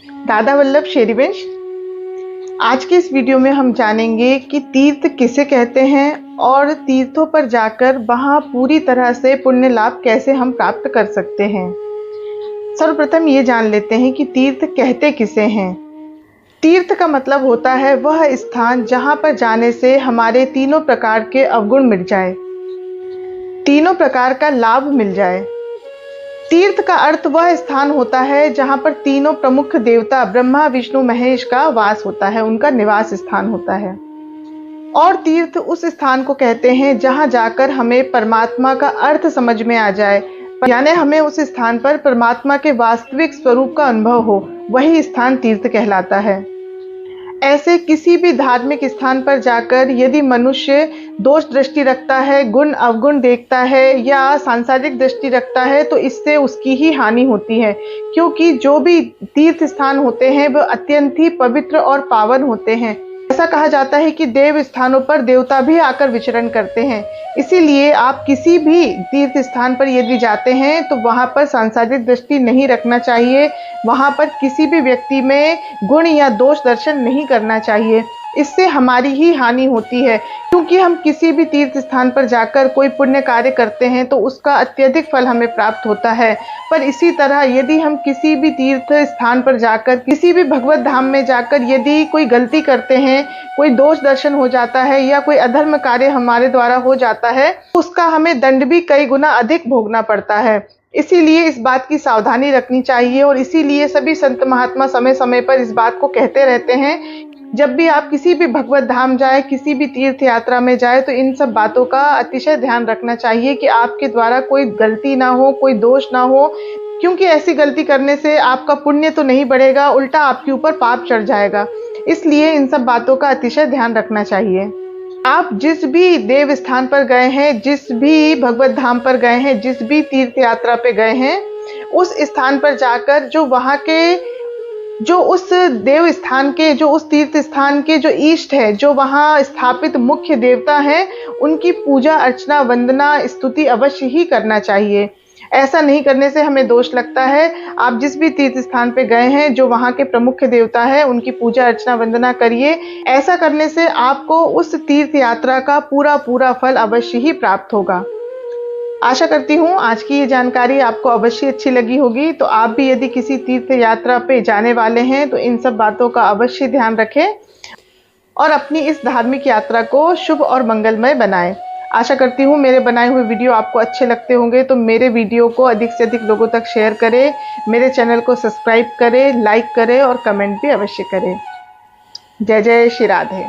दादा वल्लभ शेरिवंश। आज के इस वीडियो में हम जानेंगे कि तीर्थ किसे कहते हैं और तीर्थों पर जाकर वहां पूरी तरह से पुण्य लाभ कैसे हम प्राप्त कर सकते हैं। सर्वप्रथम ये जान लेते हैं कि तीर्थ कहते किसे हैं। तीर्थ का मतलब होता है वह स्थान जहां पर जाने से हमारे तीनों प्रकार के अवगुण मिट जाए, तीनों प्रकार का लाभ मिल जाए। तीर्थ का अर्थ वह स्थान होता है जहां पर तीनों प्रमुख देवता ब्रह्मा विष्णु महेश का वास होता है, उनका निवास स्थान होता है। और तीर्थ उस स्थान को कहते हैं जहां जाकर हमें परमात्मा का अर्थ समझ में आ जाए, यानी हमें उस स्थान पर परमात्मा के वास्तविक स्वरूप का अनुभव हो, वही स्थान तीर्थ कहलाता है। ऐसे किसी भी धार्मिक स्थान पर जाकर यदि मनुष्य दोष दृष्टि रखता है, गुण अवगुण देखता है या सांसारिक दृष्टि रखता है तो इससे उसकी ही हानि होती है, क्योंकि जो भी तीर्थ स्थान होते हैं वह अत्यंत ही पवित्र और पावन होते हैं। ऐसा कहा जाता है कि देव स्थानों पर देवता भी आकर विचरण करते हैं। इसीलिए आप किसी भी तीर्थ स्थान पर यदि जाते हैं तो वहां पर सांसारिक दृष्टि नहीं रखना चाहिए, वहां पर किसी भी व्यक्ति में गुण या दोष दर्शन नहीं करना चाहिए। इससे हमारी ही हानि होती है, क्योंकि हम किसी भी तीर्थ स्थान पर जाकर कोई पुण्य कार्य करते हैं तो उसका अत्यधिक फल हमें प्राप्त होता है। पर इसी तरह यदि हम किसी भी तीर्थ स्थान पर जाकर, किसी भी भगवत धाम में जाकर यदि कोई गलती करते हैं, कोई दोष दर्शन हो जाता है या कोई अधर्म कार्य हमारे द्वारा हो जाता है, उसका हमें दंड भी कई गुना अधिक भोगना पड़ता है। इसीलिए इस बात की सावधानी रखनी चाहिए और इसीलिए सभी संत महात्मा समय समय पर इस बात को कहते रहते हैं, जब भी आप किसी भी भगवत धाम जाए, किसी भी तीर्थ यात्रा में जाए तो इन सब बातों का अतिशय ध्यान रखना चाहिए कि आपके द्वारा कोई गलती ना हो, कोई दोष ना हो, क्योंकि ऐसी गलती करने से आपका पुण्य तो नहीं बढ़ेगा, उल्टा आपके ऊपर पाप चढ़ जाएगा। इसलिए इन सब बातों का अतिशय ध्यान रखना चाहिए। आप जिस भी देव स्थान पर गए हैं, जिस भी भगवत धाम पर गए हैं, जिस भी तीर्थ यात्रा पे गए हैं, उस स्थान पर जाकर जो वहां के, जो उस देव स्थान के, जो उस तीर्थ स्थान के जो इष्ट है, जो वहां स्थापित मुख्य देवता हैं, उनकी पूजा अर्चना वंदना स्तुति अवश्य ही करना चाहिए। ऐसा नहीं करने से हमें दोष लगता है। आप जिस भी तीर्थ स्थान पे गए हैं, जो वहां के प्रमुख देवता है, उनकी पूजा अर्चना वंदना करिए। ऐसा करने से आपको उस तीर्थ यात्रा का पूरा पूरा फल अवश्य ही प्राप्त होगा। आशा करती हूँ आज की ये जानकारी आपको अवश्य अच्छी लगी होगी। तो आप भी यदि किसी तीर्थ यात्रा पे जाने वाले हैं तो इन सब बातों का अवश्य ध्यान रखें और अपनी इस धार्मिक यात्रा को शुभ और मंगलमय बनाएं। आशा करती हूँ मेरे बनाए हुए वीडियो आपको अच्छे लगते होंगे, तो मेरे वीडियो को अधिक से अधिक लोगों तक शेयर करें, मेरे चैनल को सब्सक्राइब करें, लाइक करें और कमेंट भी अवश्य करें। जय जय श्री राधे।